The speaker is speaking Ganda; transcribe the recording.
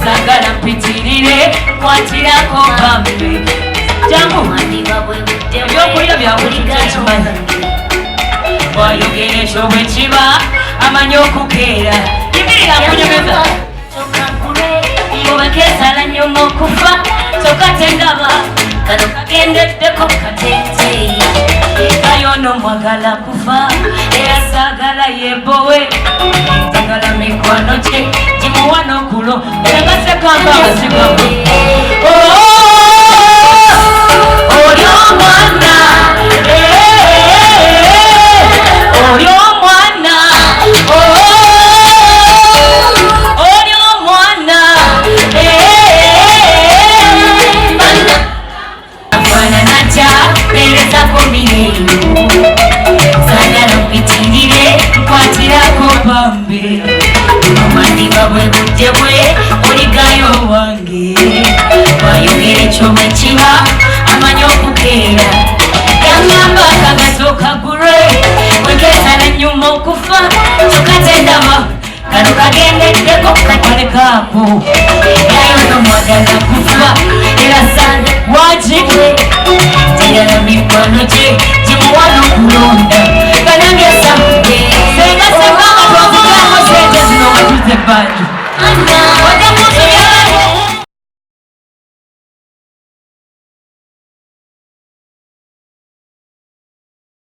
sagala mpitirire kwatirako bambi jangu ebyokulya byakututekimanyi wayogera ekyo bwe kiba amanyi okukeera imirira kunyumeza obakesala nyuma okufa tokatengaba kano kagendeddeko kateteyi kayono mwagala kufa era saagala yebowe sagala mikwano gye gimuwa n'okulo era gasekamba abasigamu oli omwana oli omwana oli omwana afaanana kya perezako mireyo sagala mpitirire nkwatirako bambi omandiba bwe budde bwe oligayo wange wayogera ekyo bwe kiba amanyi okukeera yangamba akagato kagulwe wekesala nyuma okufa tokatendaba kano kagendeddeko kakolekaako yayono mwagala kufa era sande wagibwe tirala mikwano gye gimuwa n'okulonda kanangesamuge senga sekanga twazigirako sente zino watuze bantu